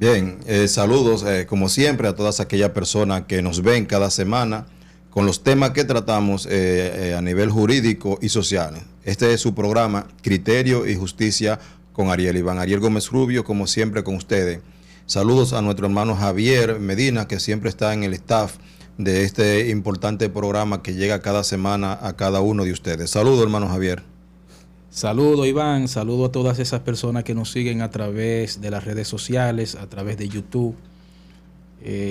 Bien, saludos como siempre a todas aquellas personas que nos ven cada semana con los temas que tratamos a nivel jurídico y social. Este es su programa Criterio y Justicia con Iván Ariel Gómez Rubio, como siempre con ustedes. Saludos a nuestro hermano Javier Medina, que siempre está en el staff de este importante programa que llega cada semana a cada uno de ustedes. Saludos, hermano Javier. Saludo Iván, saludo a todas esas personas que nos siguen a través de las redes sociales, a través de YouTube,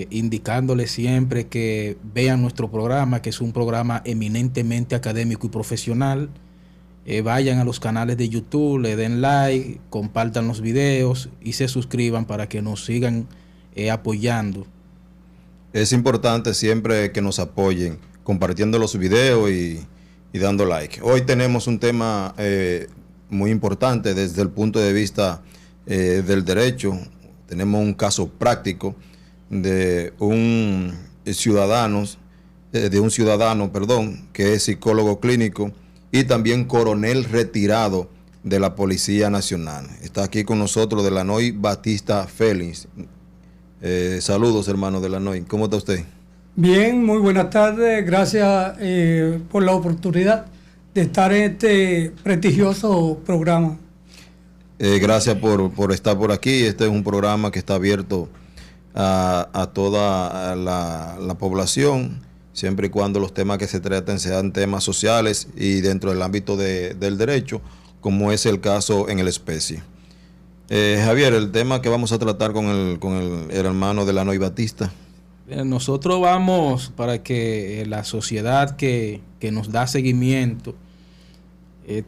indicándoles siempre que vean nuestro programa, que es un programa eminentemente académico y profesional. Vayan a los canales de YouTube, le den like, compartan los videos y se suscriban para que nos sigan apoyando. Es importante siempre que nos apoyen, compartiendo los videos y dando like. Hoy tenemos un tema muy importante desde el punto de vista del derecho. Tenemos un caso práctico de un ciudadano, que es psicólogo clínico y también coronel retirado de la Policía Nacional. Está aquí con nosotros Delanoy Batista Félix. Saludos, hermano Delanoy. ¿Cómo está usted? Bien, muy buenas tardes. Gracias por la oportunidad de estar en este prestigioso programa. Gracias por estar por aquí. Este es un programa que está abierto a toda la población, siempre y cuando los temas que se traten sean temas sociales y dentro del ámbito del derecho, como es el caso en el especie. Javier, el tema que vamos a tratar con el hermano Delanoy Batista. Nosotros vamos para que la sociedad que nos da seguimiento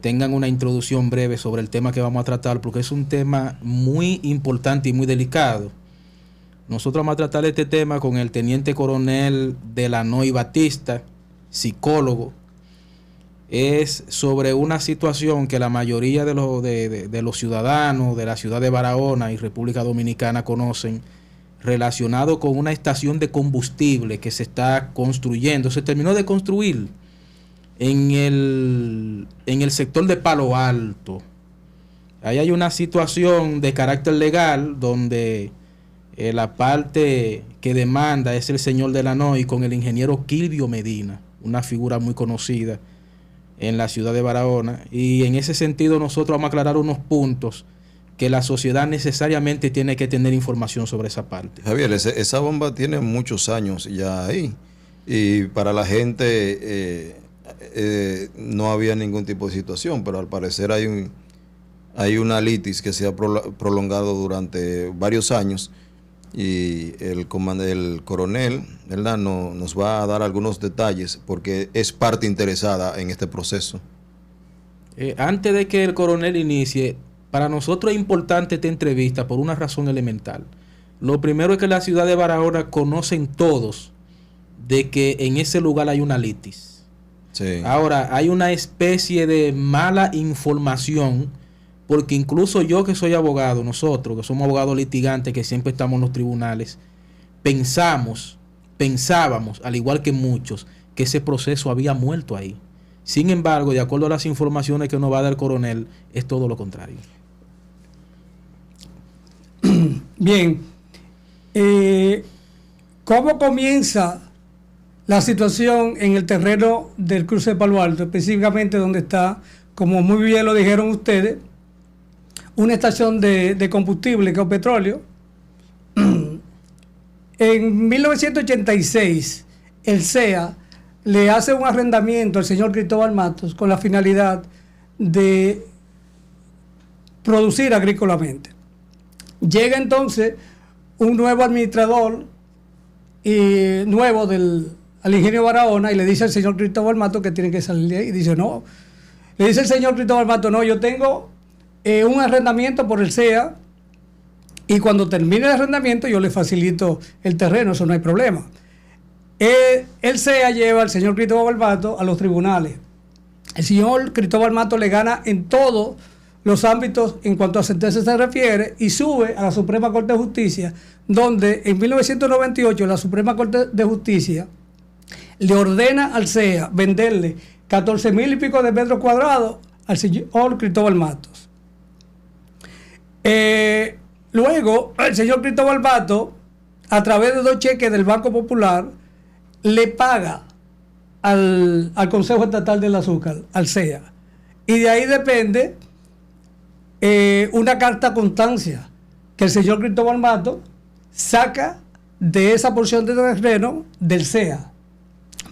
tengan una introducción breve sobre el tema que vamos a tratar, porque es un tema muy importante y muy delicado. Nosotros vamos a tratar este tema con el teniente coronel Delanoy Batista, psicólogo. Es sobre una situación que la mayoría de los ciudadanos de la ciudad de Barahona y República Dominicana conocen, relacionado con una estación de combustible que se está construyendo. Se terminó de construir en el sector de Palo Alto. Ahí hay una situación de carácter legal donde la parte que demanda es el señor Delanoy con el ingeniero Kilvio Medina, una figura muy conocida en la ciudad de Barahona. Y en ese sentido nosotros vamos a aclarar unos puntos que la sociedad necesariamente tiene que tener información sobre esa parte. Javier, esa bomba tiene muchos años ya ahí, y para la gente no había ningún tipo de situación, pero al parecer hay una litis que se ha prolongado durante varios años, y el coronel, ¿verdad?, nos va a dar algunos detalles porque es parte interesada en este proceso. Antes de que el coronel inicie, para nosotros es importante esta entrevista por una razón elemental. Lo primero es que la ciudad de Barahona conocen todos de que en ese lugar hay una litis. Sí. Ahora, hay una especie de mala información, porque incluso yo que soy abogado, nosotros que somos abogados litigantes, que siempre estamos en los tribunales, pensábamos, al igual que muchos, que ese proceso había muerto ahí. Sin embargo, de acuerdo a las informaciones que nos va a dar el coronel, es todo lo contrario. Bien, ¿cómo comienza la situación en el terreno del cruce de Palo Alto, específicamente donde está, como muy bien lo dijeron ustedes, una estación de combustible, que es petróleo? En 1986, el CEA le hace un arrendamiento al señor Cristóbal Matos con la finalidad de producir agrícolamente. Llega entonces un nuevo administrador nuevo al ingeniero Barahona y le dice al señor Cristóbal Matos que tiene que salir de ahí. Y dice, no. Le dice el señor Cristóbal Matos, no, yo tengo un arrendamiento por el CEA y cuando termine el arrendamiento yo le facilito el terreno, eso no hay problema. El CEA lleva al señor Cristóbal Matos a los tribunales. El señor Cristóbal Matos le gana en todos los ámbitos en cuanto a sentencia se refiere y sube a la Suprema Corte de Justicia, donde en 1998 la Suprema Corte de Justicia le ordena al CEA venderle 14,000 y pico de metros cuadrados al señor Cristóbal Matos. Luego, el señor Cristóbal Mato, a través de 2 cheques del Banco Popular, le paga al Consejo Estatal del Azúcar, al CEA. Y de ahí depende una carta constancia que el señor Cristóbal Mato saca de esa porción de terreno del CEA.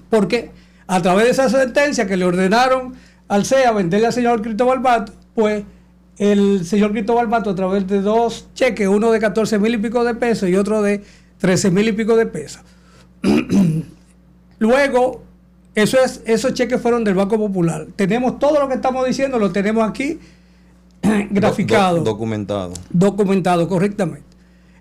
Porque a través de esa sentencia que le ordenaron al CEA venderle al señor Cristóbal Mato, pues el señor Cristóbal Mato, a través de 2 cheques, uno de 14,000 y pico de pesos y otro de 13,000 y pico de pesos. Luego, esos cheques fueron del Banco Popular. Tenemos todo lo que estamos diciendo, lo tenemos aquí graficado. Documentado. Documentado correctamente.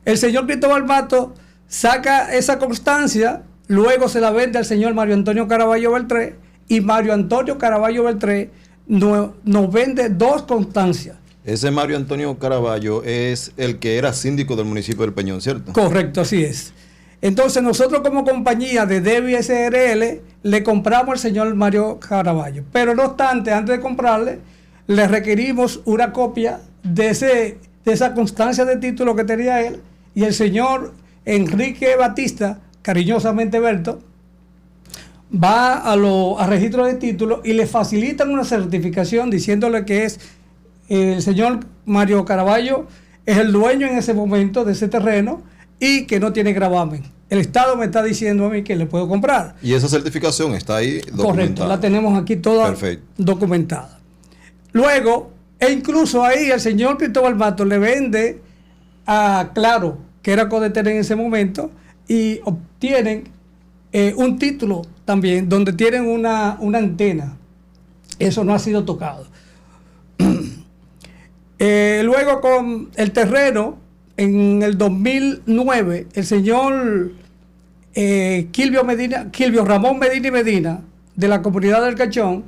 El señor Cristóbal Mato saca esa constancia, luego se la vende al señor Mario Antonio Caraballo Beltré, y Mario Antonio Caraballo Beltré nos vende 2 constancias. Ese Mario Antonio Caraballo es el que era síndico del municipio del Peñón, ¿cierto? Correcto, así es. Entonces nosotros como compañía de Debi SRL le compramos al señor Mario Caraballo. Pero no obstante, antes de comprarle, le requerimos una copia de esa constancia de título que tenía él, y el señor Enrique Batista, cariñosamente Berto, va a registro de títulos y le facilitan una certificación diciéndole que es el señor Mario Caraballo es el dueño en ese momento de ese terreno y que no tiene gravamen. El Estado me está diciendo a mí que le puedo comprar. Y esa certificación está ahí documentada. Correcto, la tenemos aquí toda documentada. Luego, e incluso ahí el señor Cristóbal Mato le vende a Claro, que era Codetel en ese momento, y obtienen un título también donde tienen una antena. Eso no ha sido tocado. Luego con el terreno, en el 2009, el señor Quilvio Ramón Medina y Medina, de la comunidad del Cachón,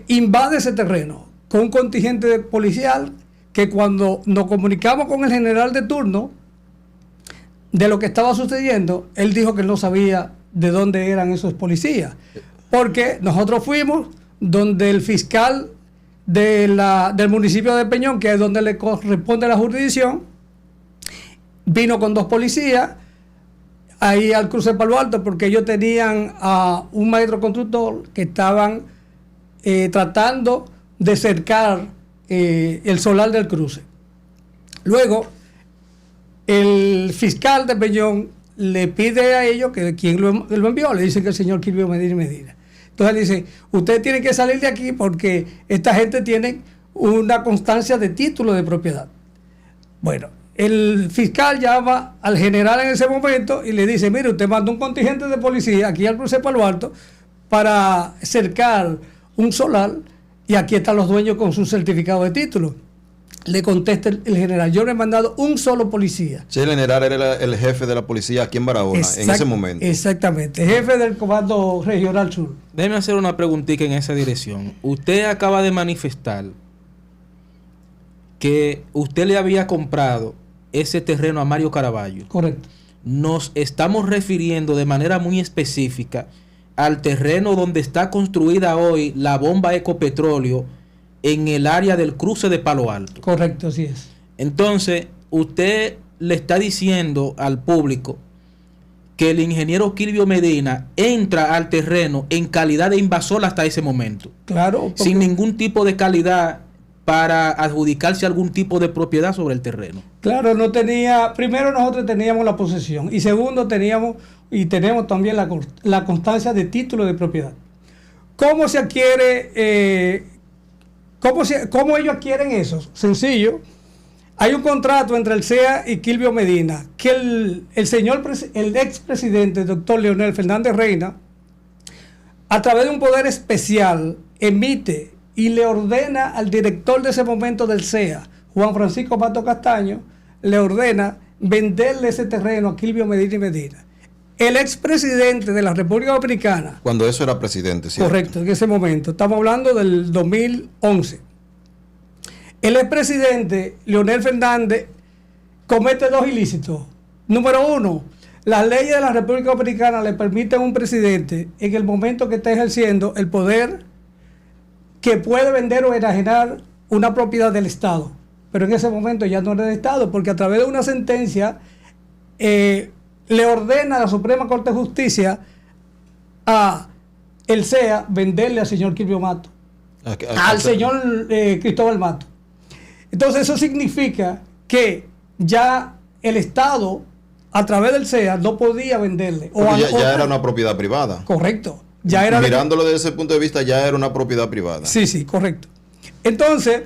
invade ese terreno con un contingente policial que, cuando nos comunicamos con el general de turno de lo que estaba sucediendo, él dijo que no sabía de dónde eran esos policías, porque nosotros fuimos donde el fiscal del municipio de Peñón, que es donde le corresponde la jurisdicción, vino con 2 policías ahí al cruce de Palo Alto, porque ellos tenían a un maestro constructor que estaban tratando de cercar el solar del cruce. Luego, el fiscal de Peñón le pide a ellos que quien lo envió, le dicen que el señor Quilvio Medina y Medina. Entonces él dice, ustedes tienen que salir de aquí porque esta gente tiene una constancia de título de propiedad. Bueno, el fiscal llama al general en ese momento y le dice, mire, usted manda un contingente de policía aquí al cruce de Palo Alto para cercar un solar y aquí están los dueños con su certificado de título. Le contesta el general, yo no he mandado un solo policía. Sí, el general era el jefe de la policía aquí en Barahona en ese momento. Exactamente, jefe del Comando Regional Sur. Déjeme hacer una preguntita en esa dirección. Usted acaba de manifestar que usted le había comprado ese terreno a Mario Caraballo. Correcto. Nos estamos refiriendo de manera muy específica al terreno donde está construida hoy la bomba Ecopetróleo en el área del cruce de Palo Alto. Correcto, así es. Entonces, usted le está diciendo al público que el ingeniero Quilvio Medina entra al terreno en calidad de invasor hasta ese momento. Claro. Sin ningún tipo de calidad para adjudicarse algún tipo de propiedad sobre el terreno. Claro, no tenía. Primero, nosotros teníamos la posesión. Y segundo, tenemos también la constancia de título de propiedad. ¿Cómo se adquiere? ¿Cómo ellos adquieren eso? Sencillo. Hay un contrato entre el CEA y Quilvio Medina que el expresidente, el doctor Leonel Fernández Reina, a través de un poder especial, emite y le ordena al director de ese momento del CEA, Juan Francisco Mato Castaño, le ordena venderle ese terreno a Quilvio Medina y Medina. El expresidente de la República Dominicana. Cuando eso era presidente, ¿cierto? Correcto, en ese momento. Estamos hablando del 2011. El expresidente Leonel Fernández comete 2 ilícitos. Número 1, las leyes de la República Dominicana le permiten a un presidente, en el momento que está ejerciendo el poder, que puede vender o enajenar una propiedad del Estado. pero en ese momento ya no era del Estado, porque a través de una sentencia le ordena a la Suprema Corte de Justicia a el CEA venderle al señor Kilvio Mato, al señor Cristóbal Mato. Entonces eso significa que ya el Estado, a través del CEA, no podía venderle. Ya era una propiedad privada. Correcto. Ya era mirándolo desde ese punto de vista, ya era una propiedad privada. Sí, correcto. Entonces,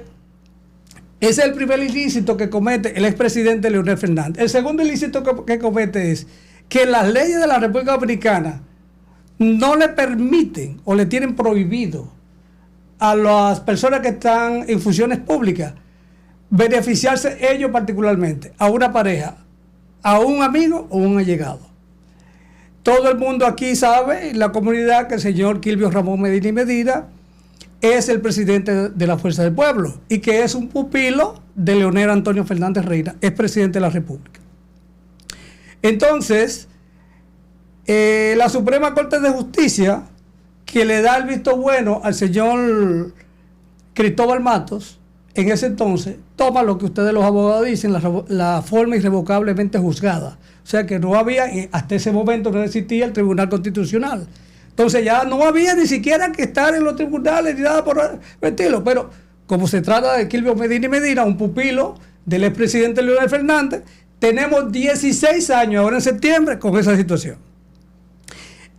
ese es el primer ilícito que comete el expresidente Leonel Fernández. El segundo ilícito que comete es que las leyes de la República Dominicana no le permiten o le tienen prohibido a las personas que están en funciones públicas beneficiarse ellos particularmente, a una pareja, a un amigo o un allegado. Todo el mundo aquí sabe, en la comunidad, que el señor Kilvio Ramón Medina y Medina es el presidente de la Fuerza del Pueblo y que es un pupilo de Leonel Antonio Fernández Reina, es presidente de la República. Entonces, la Suprema Corte de Justicia, que le da el visto bueno al señor Cristóbal Matos, en ese entonces, toma lo que ustedes los abogados dicen, la forma irrevocablemente juzgada. O sea que no había, hasta ese momento no existía el Tribunal Constitucional. Entonces ya no había ni siquiera que estar en los tribunales ni nada por el estilo. Pero como se trata de Kilvio Medina y Medina, un pupilo del expresidente Leonel Fernández, tenemos 16 años ahora en septiembre con esa situación.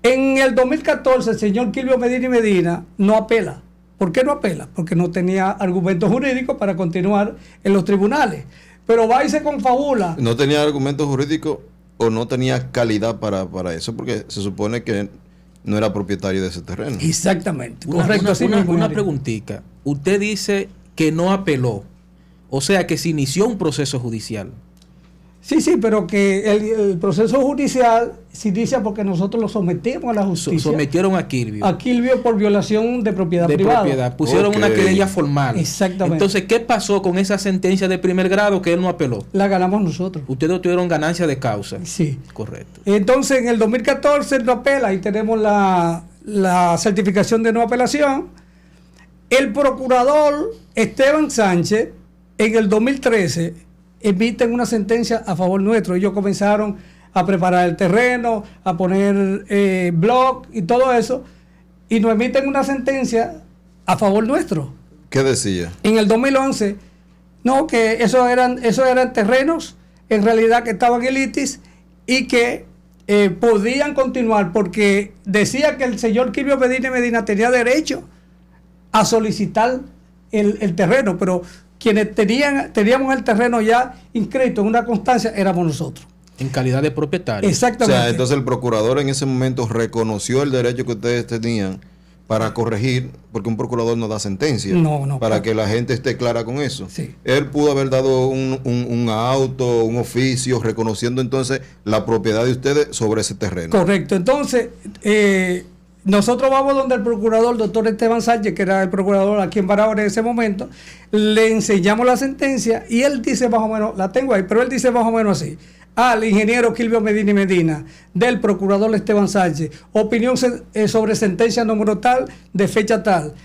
En el 2014 el señor Kilvio Medina y Medina no apela. ¿Por qué no apela? Porque no tenía argumentos jurídicos para continuar en los tribunales. Pero va y se confabula. ¿No tenía argumentos jurídicos o no tenía calidad para eso? Porque se supone que no era propietario de ese terreno. Exactamente. Correcto. Una preguntita. Usted dice que no apeló. O sea que se inició un proceso judicial. Sí, pero que el proceso judicial se inicia porque nosotros lo sometimos a la justicia. Sometieron a Kilvio. A Kilvio por violación de propiedad privada. Pusieron una querella formal. Exactamente. Entonces, ¿qué pasó con esa sentencia de primer grado que él no apeló? La ganamos nosotros. Ustedes obtuvieron ganancia de causa. Sí. Correcto. Entonces, en el 2014 él no apela y tenemos la certificación de no apelación. El procurador Esteban Sánchez, en el 2013, emiten una sentencia a favor nuestro. Ellos comenzaron a preparar el terreno, a poner blog y todo eso, y nos emiten una sentencia a favor nuestro. ¿Qué decía? En el 2011, no, que esos eran terrenos en realidad que estaban en litis y que podían continuar, porque decía que el señor Kilvio Medina y Medina tenía derecho a solicitar el terreno, pero quienes teníamos el terreno ya inscrito en una constancia éramos nosotros. En calidad de propietario. Exactamente. O sea, entonces el procurador en ese momento reconoció el derecho que ustedes tenían para corregir, porque un procurador no da sentencia. No. Para que la gente esté clara con eso. Sí. Él pudo haber dado un auto, un oficio, reconociendo entonces la propiedad de ustedes sobre ese terreno. Correcto. Entonces, nosotros vamos donde el procurador, doctor Esteban Sánchez, que era el procurador aquí en Barahona en ese momento, le enseñamos la sentencia y él dice más o menos, la tengo ahí, pero él dice más o menos así: al ingeniero Kilvio Medina y Medina, del procurador Esteban Sánchez, opinión sobre sentencia número tal, de fecha tal.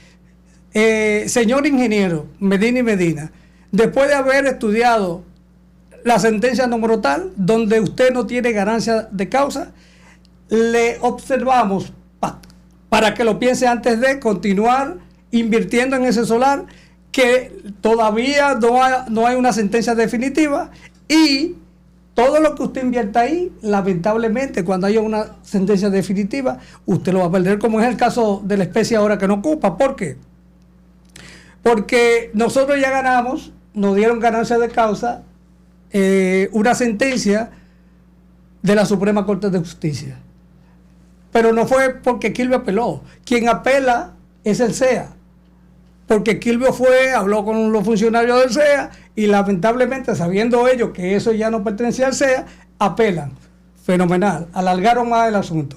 Señor ingeniero Medina y Medina, después de haber estudiado la sentencia número tal, donde usted no tiene ganancia de causa, le observamos para que lo piense antes de continuar invirtiendo en ese solar, que todavía no hay una sentencia definitiva, y todo lo que usted invierta ahí, lamentablemente, cuando haya una sentencia definitiva, usted lo va a perder, como es el caso de la especie ahora que no ocupa. ¿Por qué? Porque nosotros ya ganamos, nos dieron ganancia de causa, una sentencia de la Suprema Corte de Justicia. Pero no fue porque Kilvio apeló. Quien apela es el CEA. Porque Kilvio habló con los funcionarios del CEA y lamentablemente, sabiendo ellos que eso ya no pertenecía al CEA, apelan. Fenomenal. Alargaron más el asunto.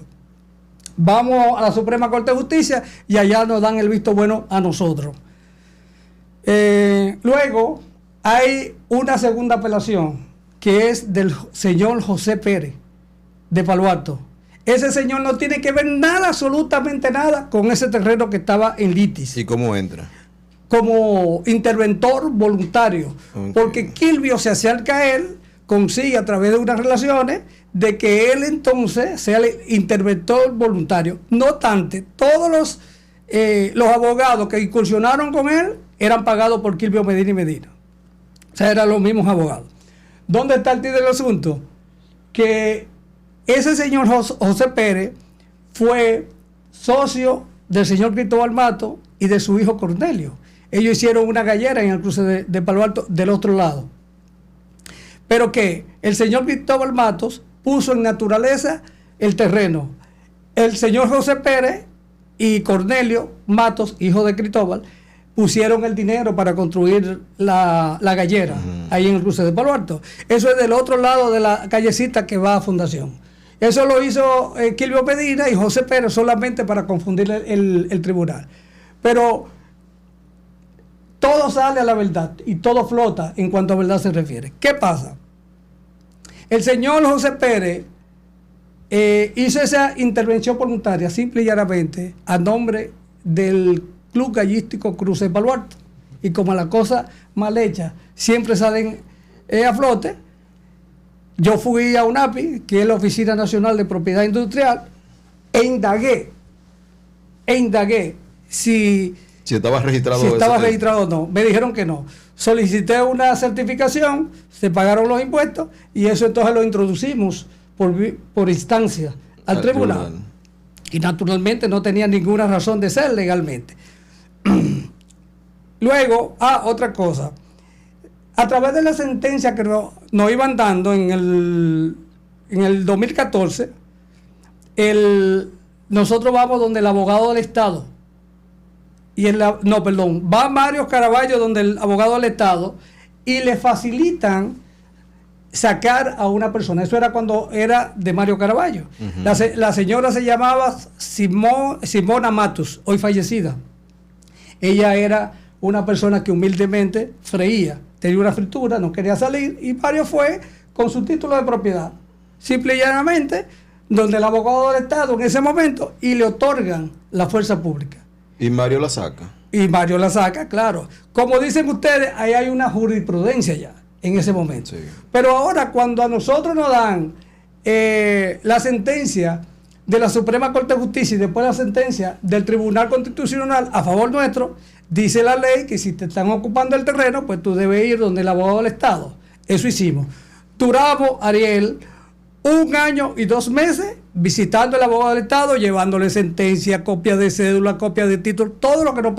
Vamos a la Suprema Corte de Justicia y allá nos dan el visto bueno a nosotros. Luego hay una segunda apelación que es del señor José Pérez de Palo Alto. Ese señor no tiene que ver nada, absolutamente nada, con ese terreno que estaba en litis. ¿Y cómo entra? como interventor voluntario, porque Kilvio se acerca a él, consigue a través de unas relaciones de que él entonces sea el interventor voluntario. No obstante, todos los abogados que incursionaron con él eran pagados por Kilvio Medina y Medina. O sea, eran los mismos abogados. ¿Dónde está el del asunto? Que ese señor José Pérez fue socio del señor Cristóbal Matos y de su hijo Cornelio. Ellos hicieron una gallera en el cruce de Palo Alto del otro lado. Pero que el señor Cristóbal Matos puso en naturaleza el terreno. El señor José Pérez y Cornelio Matos, hijo de Cristóbal, pusieron el dinero para construir la gallera ahí en el cruce de Palo Alto. Eso es del otro lado de la callecita que va a Fundación. Eso lo hizo Kilvio Medina y José Pérez solamente para confundir el tribunal. Pero todo sale a la verdad y todo flota en cuanto a verdad se refiere. ¿Qué pasa? El señor José Pérez hizo esa intervención voluntaria simple y llanamente a nombre del Club Gallístico Cruce de Palo Alto. Y como las cosas mal hechas siempre salen a flote, yo fui a UNAPI, que es la Oficina Nacional de Propiedad Industrial, e indagué si estaba registrado. Si estaba registrado o no. Me dijeron que no. Solicité una certificación, se pagaron los impuestos y eso entonces lo introducimos por instancia al tribunal. Y naturalmente no tenía ninguna razón de ser legalmente. Luego, otra cosa. A través de la sentencia que nos iban dando en el 2014, nosotros vamos donde el abogado del Estado. Va Mario Caraballo donde el abogado del Estado y le facilitan sacar a una persona. Eso era cuando era de Mario Caraballo. La señora se llamaba Simona Matos, hoy fallecida. Ella era una persona que humildemente freía, tenía una fritura, no quería salir, y Mario fue con su título de propiedad, simple y llanamente, donde el abogado del Estado en ese momento, y le otorgan la fuerza pública. Y Mario la saca. Y Mario la saca, claro. Como dicen ustedes, ahí hay una jurisprudencia ya, en ese momento. Sí. Pero ahora, cuando a nosotros nos dan la sentencia de la Suprema Corte de Justicia y después la sentencia del Tribunal Constitucional a favor nuestro, dice la ley que si te están ocupando el terreno, pues tú debes ir donde el abogado del Estado. Eso hicimos. Duramos, Ariel, 1 año y 2 meses visitando al abogado del Estado, llevándole sentencia, copia de cédula, copia de título, todo lo que no...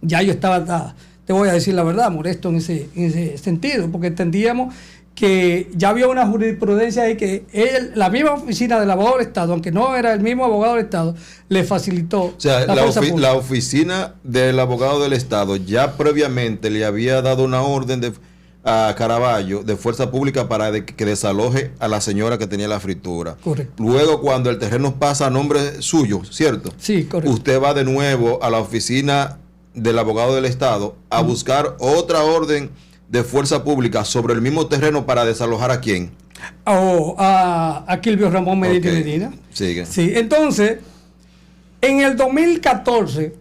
Ya yo estaba, te voy a decir la verdad, molesto en ese sentido, porque entendíamos que ya había una jurisprudencia ahí que la misma oficina del abogado del Estado, aunque no era el mismo abogado del Estado, le facilitó. O sea, la oficina del abogado del Estado ya previamente le había dado una orden a Caraballo de fuerza pública para que desaloje a la señora que tenía la fritura. Correcto. Luego, cuando el terreno pasa a nombre suyo, ¿cierto? Sí, correcto. Usted va de nuevo a la oficina del abogado del Estado a buscar otra orden de fuerza pública sobre el mismo terreno para desalojar a quién. A Kilvio Ramón Medina y Medina. Sigue. Sí, entonces, en el 2014,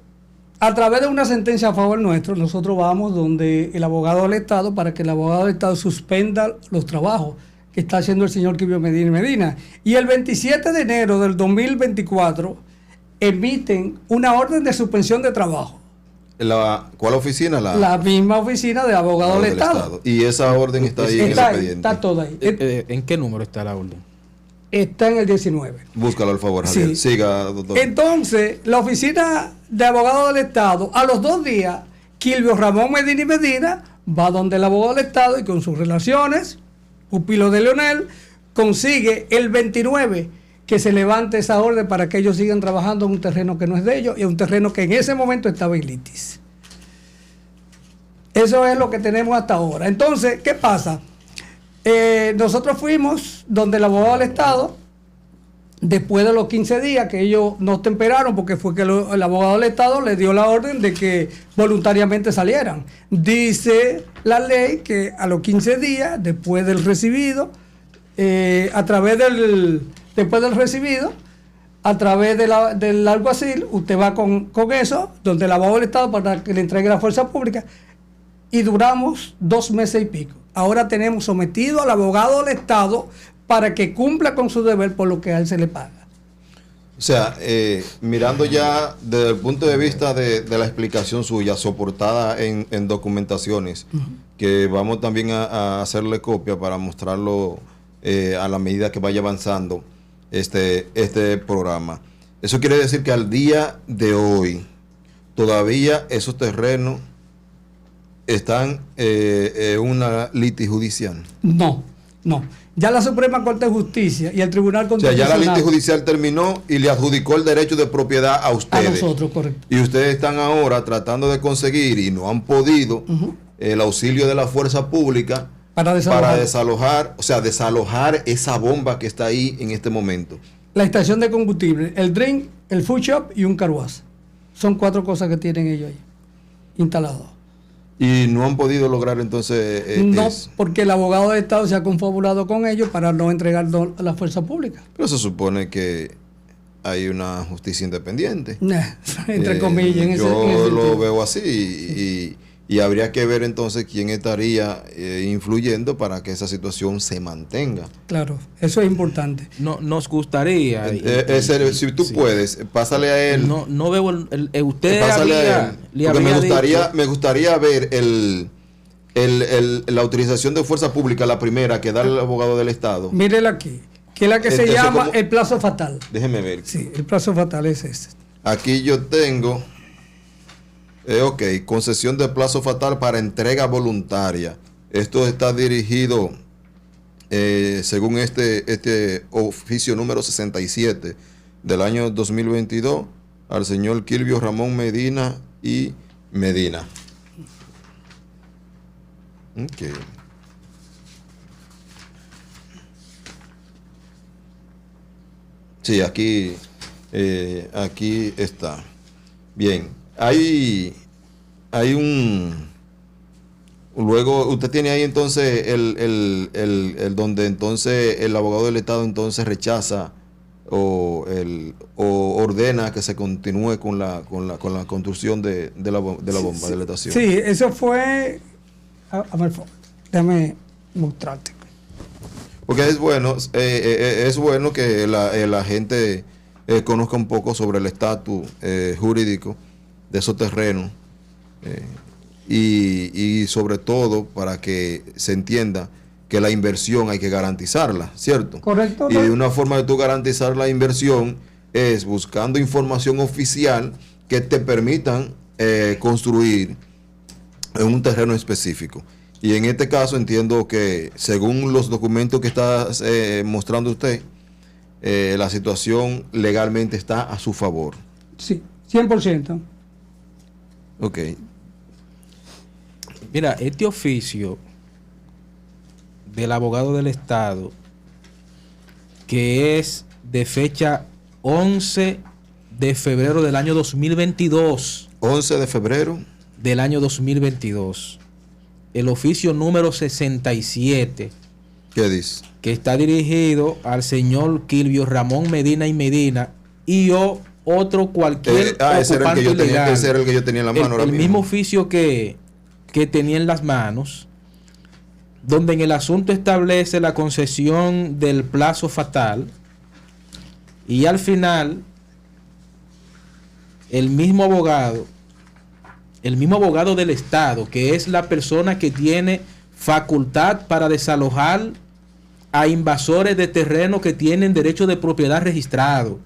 a través de una sentencia a favor nuestro, nosotros vamos donde el abogado del Estado para que el abogado del Estado suspenda los trabajos que está haciendo el señor Kilvio Medina y Medina. Y el 27 de enero del 2024 emiten una orden de suspensión de trabajo. ¿Cuál oficina? La misma oficina de abogado del Estado. Y esa orden está ahí en el expediente. Está toda ahí. ¿En qué número está la orden? Está en el 19. Búscalo, al favor, Javier. Sí. Siga, doctor. Entonces, la oficina de abogado del Estado, a los 2 días, Kilvio Ramón Medina y Medina va donde el abogado del Estado y con sus relaciones, pupilo de Leonel, consigue el 29 que se levante esa orden para que ellos sigan trabajando en un terreno que no es de ellos y un terreno que en ese momento estaba en litis. Eso es lo que tenemos hasta ahora. Entonces, ¿qué pasa? Nosotros fuimos donde el abogado del Estado, después de los 15 días que ellos nos temperaron, porque fue que el abogado del Estado le dio la orden de que voluntariamente salieran. Dice la ley que a los 15 días, después del recibido, después del recibido, a través del alguacil, usted va con eso, donde el abogado del Estado para que le entregue la fuerza pública, y duramos 2 meses y pico. Ahora tenemos sometido al abogado del Estado para que cumpla con su deber por lo que a él se le paga. O sea, mirando ya desde el punto de vista de la explicación suya, soportada en documentaciones, que vamos también a hacerle copia para mostrarlo a la medida que vaya avanzando este programa. Eso quiere decir que al día de hoy, todavía esos terrenos están en una litis judicial. No. Ya la Suprema Corte de Justicia y el Tribunal Constitucional. O sea, ya la litis judicial terminó y le adjudicó el derecho de propiedad a ustedes. A nosotros, correcto. Y ustedes están ahora tratando de conseguir, y no han podido, el auxilio de la fuerza pública para desalojar, o sea, desalojar esa bomba que está ahí en este momento. La estación de combustible, el drink, el food shop y un carwash. Son 4 cosas que tienen ellos ahí instalados. Y no han podido lograr entonces no, eso. Porque el abogado de Estado se ha confabulado con ellos para no entregarlo a la fuerza pública. Pero se supone que hay una justicia independiente. Entre comillas. Yo lo veo así y habría que ver entonces quién estaría influyendo para que esa situación se mantenga. Claro, eso es importante. Nos gustaría. Si tú puedes, pásale a él. No veo usted pásale a él. Porque me gustaría ver la utilización de fuerza pública, la primera que da el abogado del Estado. Mírela aquí, que es la que se llama el plazo fatal. Déjeme ver. Sí, el plazo fatal es este. Aquí yo tengo. Ok, concesión de plazo fatal para entrega voluntaria. Esto está dirigido, según este oficio número 67 del año 2022, al señor Kilvio Ramón Medina y Medina. Ok. Sí, aquí está. Bien. Hay luego usted tiene ahí entonces el donde entonces el abogado del Estado entonces rechaza o ordena que se continúe con la construcción de la bomba de la estación. Sí, eso fue déjame mostrarte. Porque es bueno que la gente conozca un poco sobre el estatus jurídico de esos terrenos y sobre todo para que se entienda que la inversión hay que garantizarla, ¿cierto? Correcto. Y de una forma de tú garantizar la inversión es buscando información oficial que te permitan construir en un terreno específico. Y en este caso entiendo que según los documentos que está mostrando usted, la situación legalmente está a su favor. Sí, 100%. Ok. Mira, este oficio del abogado del Estado, que es de fecha 11 de febrero del año 2022. 11 de febrero del año 2022. El oficio número 67. ¿Qué dice? Que está dirigido al señor Kilvio Ramón Medina y Medina y otro cualquier ese era el que yo tenía en la mano. El mismo oficio que tenía en las manos, donde en el asunto establece la concesión del plazo fatal y al final el mismo abogado del Estado, que es la persona que tiene facultad para desalojar a invasores de terreno que tienen derecho de propiedad registrado.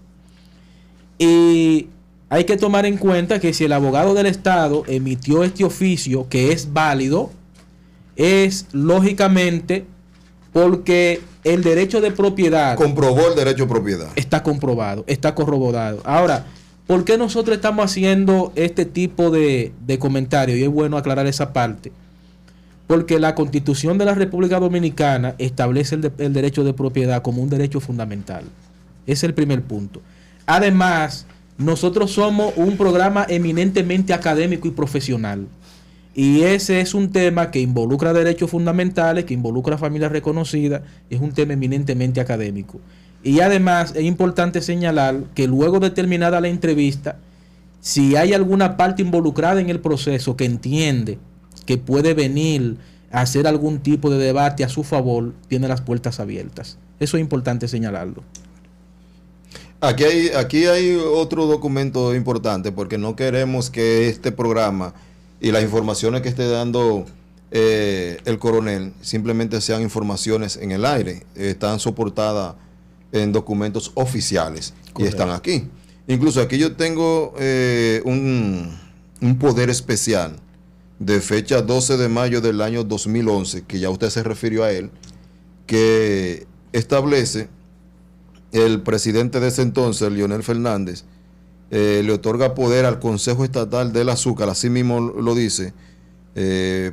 Y hay que tomar en cuenta que si el abogado del Estado emitió este oficio, que es válido, es lógicamente porque el derecho de propiedad... Comprobó el derecho de propiedad. Está comprobado, está corroborado. Ahora, ¿por qué nosotros estamos haciendo este tipo de comentarios? Y es bueno aclarar esa parte. Porque la Constitución de la República Dominicana establece el derecho de propiedad como un derecho fundamental. Ese es el primer punto. Además, nosotros somos un programa eminentemente académico y profesional. Y ese es un tema que involucra derechos fundamentales, que involucra familias reconocidas, es un tema eminentemente académico. Y además es importante señalar que luego de terminada la entrevista, si hay alguna parte involucrada en el proceso que entiende que puede venir a hacer algún tipo de debate a su favor, tiene las puertas abiertas. Eso es importante señalarlo. Aquí hay otro documento importante, porque no queremos que este programa y las informaciones que esté dando el coronel simplemente sean informaciones en el aire. Están soportadas en documentos oficiales. Correcto. Y están aquí. Incluso aquí yo tengo un poder especial de fecha 12 de mayo del año 2011, que ya usted se refirió a él, que establece el presidente de ese entonces, Leonel Fernández, le otorga poder al Consejo Estatal del Azúcar, así mismo lo dice,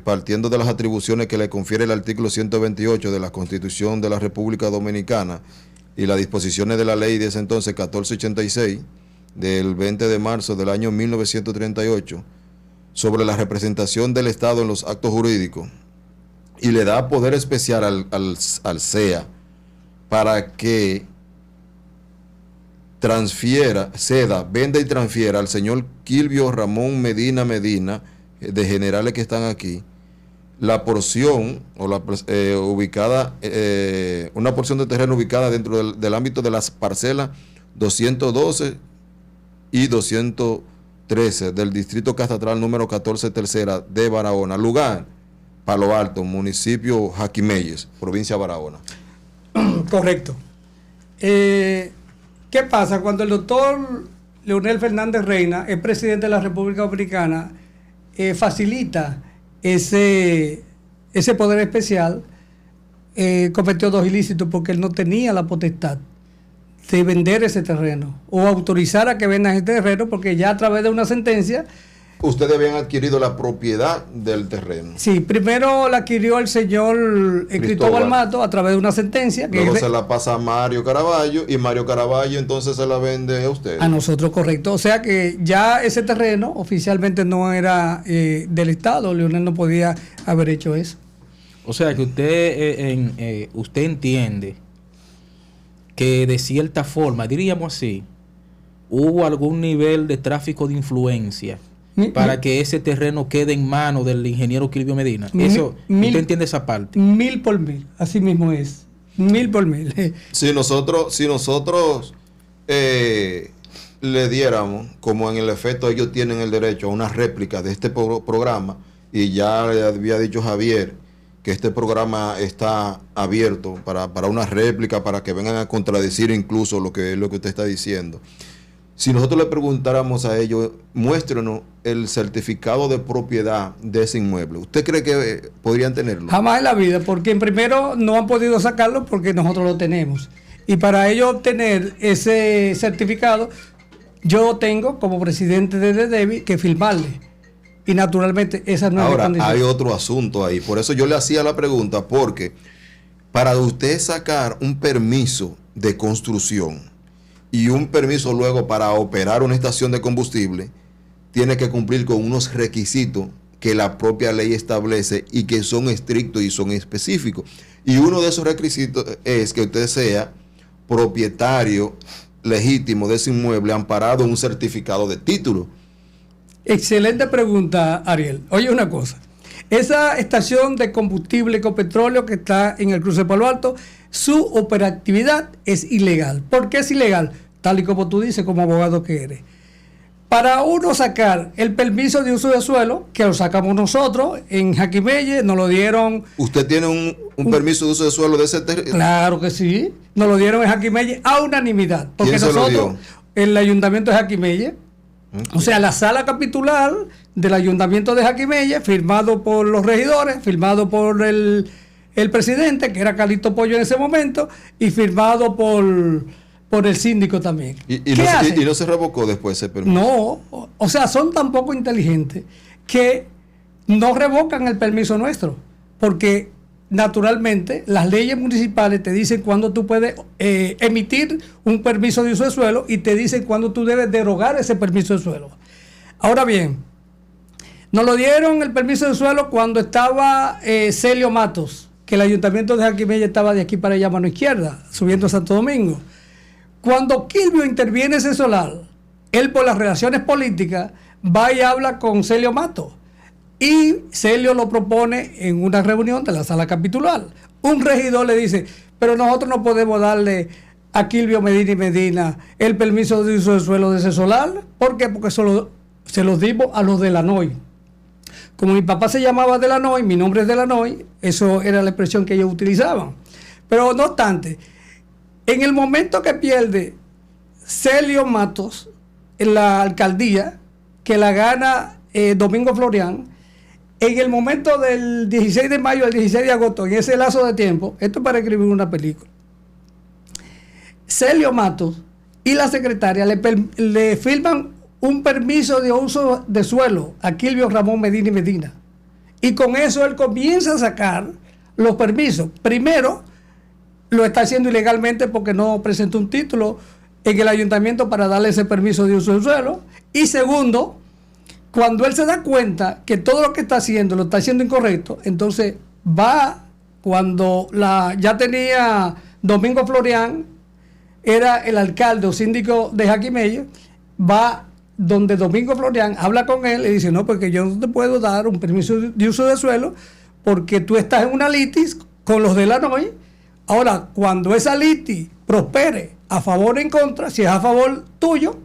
partiendo de las atribuciones que le confiere el artículo 128 de la Constitución de la República Dominicana y las disposiciones de la ley de ese entonces 1486 del 20 de marzo del año 1938 sobre la representación del Estado en los actos jurídicos, y le da poder especial al CEA para que venda y transfiera al señor Quilvio Ramón Medina, de generales que están aquí, la porción o ubicada, una porción de terreno ubicada dentro del ámbito de las parcelas 212 y 213 del distrito catastral número 14 tercera de Barahona, lugar Palo Alto, municipio Jaquimelles, provincia de Barahona. Correcto. ¿Qué pasa? Cuando el doctor Leonel Fernández Reina es presidente de la República Dominicana, facilita ese poder especial, cometió 2 ilícitos porque él no tenía la potestad de vender ese terreno o autorizar a que vendan ese terreno, porque ya a través de una sentencia... Ustedes habían adquirido la propiedad del terreno. Sí, primero la adquirió el señor Cristóbal Mato a través de una sentencia. Luego se la pasa a Mario Caraballo, y Mario Caraballo entonces se la vende a ustedes. A nosotros, correcto. O sea que ya ese terreno oficialmente no era del Estado. Leonel no podía haber hecho eso. O sea que usted entiende que de cierta forma, diríamos así, hubo algún nivel de tráfico de influencia para que ese terreno quede en manos del ingeniero Quilvio Medina. ¿Usted entiende esa parte? 1000 por 1000, así mismo es. 1000 por 1000. Si nosotros le diéramos, como en el efecto ellos tienen el derecho a una réplica de este programa, y ya le había dicho Javier que este programa está abierto para una réplica, para que vengan a contradecir incluso lo que usted está diciendo. Si nosotros le preguntáramos a ellos, muéstrenos el certificado de propiedad de ese inmueble, ¿usted cree que podrían tenerlo? Jamás en la vida, porque en primero no han podido sacarlo porque nosotros lo tenemos. Y para ellos obtener ese certificado, yo tengo como presidente de DEDEVI que firmarle. Y naturalmente esa no es la condición. Hay otro asunto ahí. Por eso yo le hacía la pregunta, porque para usted sacar un permiso de construcción y un permiso luego para operar una estación de combustible, tiene que cumplir con unos requisitos que la propia ley establece y que son estrictos y son específicos. Y uno de esos requisitos es que usted sea propietario legítimo de ese inmueble amparado en un certificado de título. Excelente pregunta, Ariel. Oye, una cosa. Esa estación de combustible con petróleo que está en el cruce de Palo Alto, su operatividad es ilegal. ¿Por qué es ilegal? Tal y como tú dices, como abogado que eres. Para uno sacar el permiso de uso de suelo, que lo sacamos nosotros en Jaquimelles, nos lo dieron... ¿Usted tiene un permiso de uso de suelo de ese terreno? Claro que sí. Nos lo dieron en Jaquimelles a unanimidad. Porque ¿quién se lo dio? El Ayuntamiento de Jaquimelles, o sea, la sala capitular del Ayuntamiento de Jaquimelles, firmado por los regidores, firmado por el presidente, que era Calixto Pollo en ese momento, y firmado por el síndico también. ¿Y no se revocó después ese permiso? No, o sea, son tan poco inteligentes que no revocan el permiso nuestro, porque naturalmente las leyes municipales te dicen cuándo tú puedes emitir un permiso de uso de suelo y te dicen cuándo tú debes derogar ese permiso de suelo. Ahora bien, nos lo dieron el permiso de suelo cuando estaba Celio Matos, que el Ayuntamiento de Jaquimelles estaba de aquí para allá, mano izquierda, subiendo a Santo Domingo. Cuando Kilvio interviene ese solar, él por las relaciones políticas va y habla con Celio Matos. Y Celio lo propone en una reunión de la sala capitular. Un regidor le dice, pero nosotros no podemos darle a Kilvio Medina y Medina el permiso de uso de suelo de ese solar. ¿Por qué? Porque se los dimos a los de la NOI. Como mi papá se llamaba de la NOI, mi nombre es de la NOI, eso era la expresión que ellos utilizaban. Pero no obstante, en el momento que pierde Celio Matos en la alcaldía, que la gana Domingo Florián, en el momento del 16 de mayo al 16 de agosto, en ese lazo de tiempo, esto es para escribir una película, Celio Matos y la secretaria le firman un permiso de uso de suelo a Kilvio Ramón Medina y Medina. Y con eso él comienza a sacar los permisos. Primero, lo está haciendo ilegalmente porque no presentó un título en el ayuntamiento para darle ese permiso de uso del suelo. Y segundo, cuando él se da cuenta que todo lo que está haciendo lo está haciendo incorrecto, entonces va, cuando ya tenía Domingo Florián, era el alcalde o síndico de Jaquimello, va donde Domingo Florián, habla con él y dice, no, porque yo no te puedo dar un permiso de uso de suelo porque tú estás en una litis con los de la NOI. Ahora, cuando esa litis prospere a favor o en contra, si es a favor tuyo,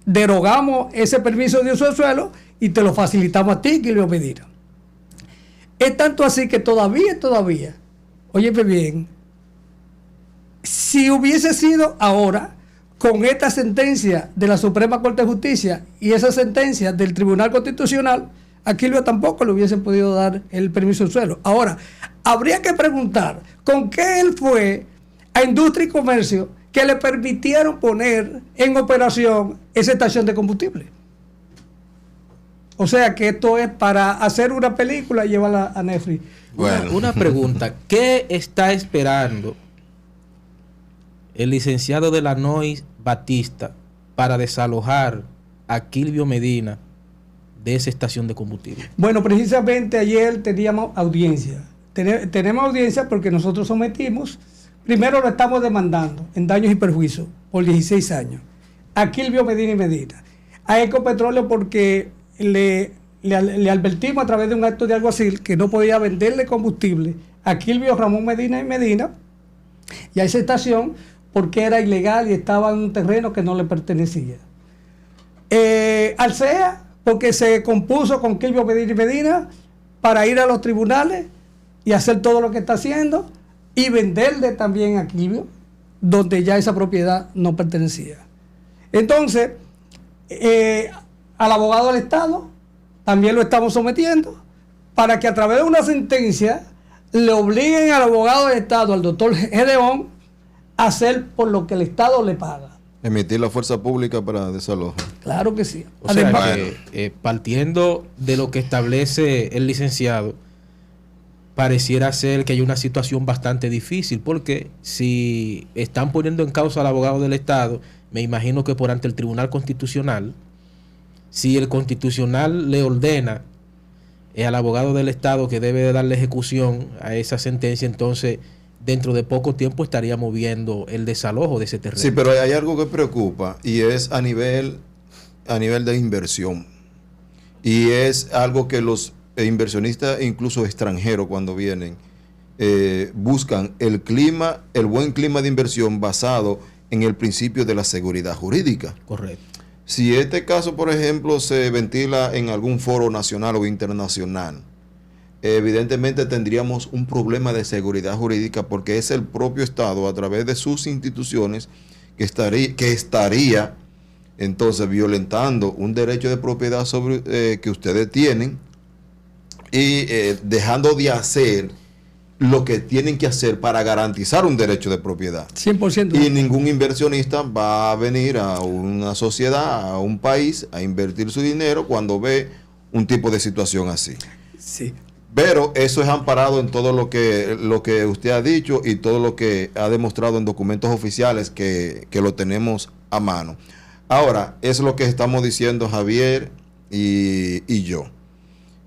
derogamos ese permiso de uso de suelo y te lo facilitamos a ti, Kilvio Medina. Es tanto así que todavía, óyeme bien, si hubiese sido ahora, con esta sentencia de la Suprema Corte de Justicia y esa sentencia del Tribunal Constitucional, a Kilvio tampoco le hubiesen podido dar el permiso del suelo. Ahora, habría que preguntar con qué él fue a Industria y Comercio que le permitieron poner en operación esa estación de combustible. O sea que esto es para hacer una película y llevarla a Netflix. Bueno. Una pregunta, ¿qué está esperando el licenciado de la NOI Batista para desalojar a Kilvio Medina de esa estación de combustible? Bueno, precisamente ayer teníamos audiencia. Tenemos audiencia porque nosotros sometimos, primero lo estamos demandando en daños y perjuicios por 16 años, a Kilvio Medina y Medina, a Ecopetróleo porque le advertimos a través de un acto de alguacil que no podía venderle combustible a Kilvio Ramón Medina y Medina y a esa estación porque era ilegal y estaba en un terreno que no le pertenecía. Al CEA, porque se compuso con Kilvio Medina y Medina para ir a los tribunales y hacer todo lo que está haciendo y venderle también a Kilvio, donde ya esa propiedad no pertenecía. Entonces, al abogado del Estado también lo estamos sometiendo para que a través de una sentencia le obliguen al abogado del Estado, al doctor Gedeón, hacer por lo que el Estado le paga. Emitir la fuerza pública para desalojo. Claro que sí. O sea que, partiendo de lo que establece el licenciado, pareciera ser que hay una situación bastante difícil, porque si están poniendo en causa al abogado del Estado, me imagino que por ante el Tribunal Constitucional, si el Constitucional le ordena al abogado del Estado que debe de darle ejecución a esa sentencia, entonces dentro de poco tiempo estaríamos viendo el desalojo de ese terreno. Sí, pero hay algo que preocupa y es a nivel de inversión. Y es algo que los inversionistas, incluso extranjeros, cuando vienen, buscan el buen clima de inversión basado en el principio de la seguridad jurídica. Correcto. Si este caso, por ejemplo, se ventila en algún foro nacional o internacional, evidentemente tendríamos un problema de seguridad jurídica porque es el propio Estado a través de sus instituciones que estaría entonces violentando un derecho de propiedad sobre que ustedes tienen y dejando de hacer lo que tienen que hacer para garantizar un derecho de propiedad. 100%. Y ningún inversionista va a venir a una sociedad, a un país, a invertir su dinero cuando ve un tipo de situación así. Sí. Pero eso es amparado en todo lo que usted ha dicho y todo lo que ha demostrado en documentos oficiales que lo tenemos a mano. Ahora, es lo que estamos diciendo Javier y yo.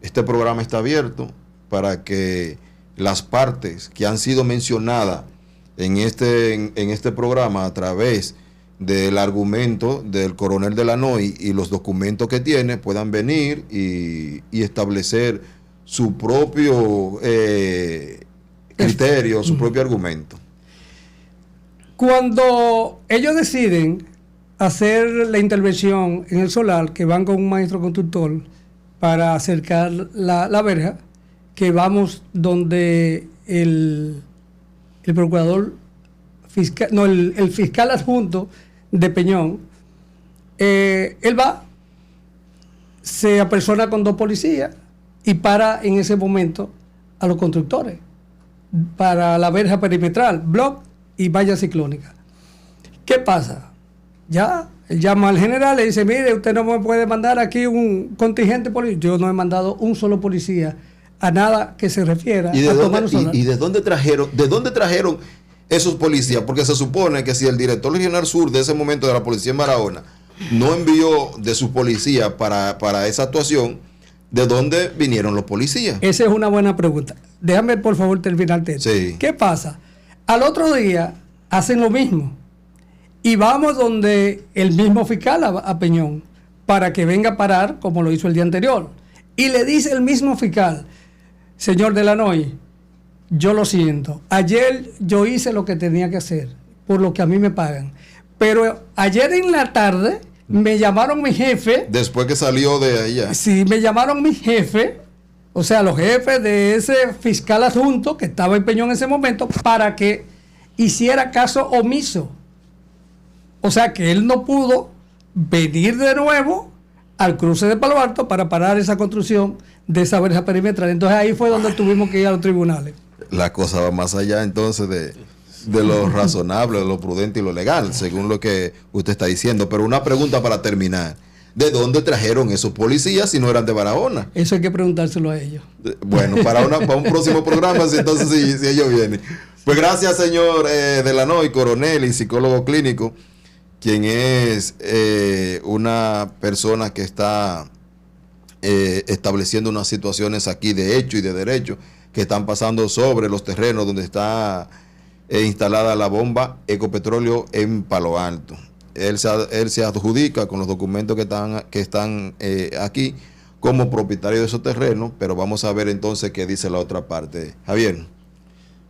Este programa está abierto para que las partes que han sido mencionadas en este programa a través del argumento del coronel Delanoy y los documentos que tiene puedan venir y establecer su propio criterio, su propio argumento. Cuando ellos deciden hacer la intervención en el solar, que van con un maestro constructor para acercar la verja, que vamos donde el procurador fiscal, no, el fiscal adjunto de Peñón, él va, se apersona con 2 policías y para en ese momento a los constructores para la verja perimetral, block y valla ciclónica. ¿Qué pasa? Ya, él llama al general, le dice, mire, usted no me puede mandar aquí un contingente policial. Yo no he mandado un solo policía a nada que se refiera ¿Y de, a dónde trajeron esos policías? Porque se supone que si el director regional sur de ese momento de la policía en Barahona no envió de sus policías para esa actuación, ¿de dónde vinieron los policías? Esa es una buena pregunta. Déjame por favor terminarte esto. Sí. ¿Qué pasa? Al otro día hacen lo mismo y vamos donde el mismo fiscal a Peñón para que venga a parar como lo hizo el día anterior. Y le dice el mismo fiscal, señor Delanoy, yo lo siento, ayer yo hice lo que tenía que hacer, por lo que a mí me pagan, pero ayer en la tarde me llamaron mi jefe. Después que salió de allá. Sí, me llamaron mi jefe, o sea, los jefes de ese fiscal adjunto que estaba en Peñón en ese momento, para que hiciera caso omiso. O sea, que él no pudo venir de nuevo al cruce de Palo Alto para parar esa construcción de esa verja perimetral. Entonces ahí fue donde tuvimos que ir a los tribunales. La cosa va más allá entonces de lo razonable, de lo prudente y lo legal, según lo que usted está diciendo. Pero una pregunta para terminar. ¿De dónde trajeron esos policías si no eran de Barahona? Eso hay que preguntárselo a ellos. Bueno, para un próximo programa, entonces si ellos vienen. Pues gracias, señor Delanoy, coronel y psicólogo clínico, quien es una persona que está estableciendo unas situaciones aquí de hecho y de derecho que están pasando sobre los terrenos donde está instalada la bomba Ecopetróleo en Palo Alto. Él se adjudica con los documentos que están aquí como propietario de esos terrenos, pero vamos a ver entonces qué dice la otra parte. Javier.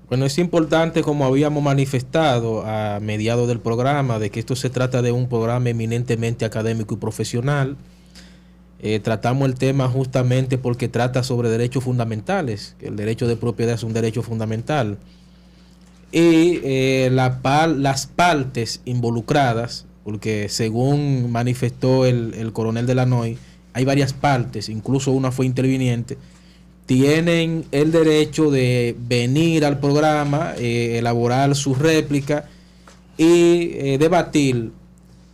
Bueno, es importante, como habíamos manifestado a mediados del programa, de que esto se trata de un programa eminentemente académico y profesional. Tratamos el tema justamente porque trata sobre derechos fundamentales, que el derecho de propiedad es un derecho fundamental. Y las partes involucradas, porque según manifestó el coronel Delanoy, hay varias partes, incluso una fue interviniente, tienen el derecho de venir al programa, elaborar su réplica y debatir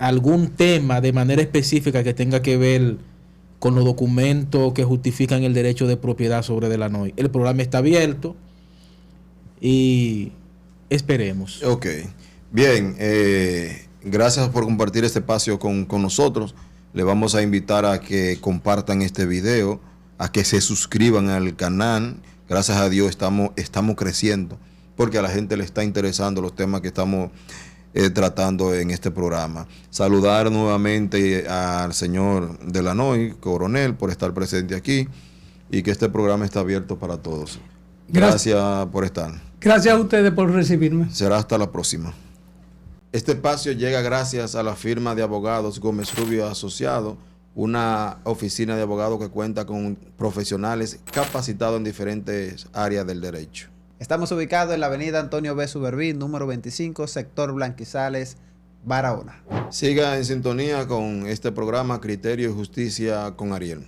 algún tema de manera específica que tenga que ver con los documentos que justifican el derecho de propiedad sobre Delanoy. El programa está abierto y esperemos. Ok. Bien, gracias por compartir este espacio con nosotros. Le vamos a invitar a que compartan este video, a que se suscriban al canal. Gracias a Dios estamos creciendo, porque a la gente le está interesando los temas que estamos tratando en este programa. Saludar nuevamente al señor Delanoy, coronel, por estar presente aquí, y que este programa está abierto para todos. Gracias por estar. Gracias a ustedes por recibirme. Será hasta la próxima. Este espacio llega gracias a la firma de abogados Gómez Rubio Asociado, una oficina de abogados que cuenta con profesionales capacitados en diferentes áreas del derecho. Estamos ubicados en la avenida Antonio B. Suberví, número 25, sector Blanquizales, Barahona. Siga en sintonía con este programa Criterio y Justicia con Ariel.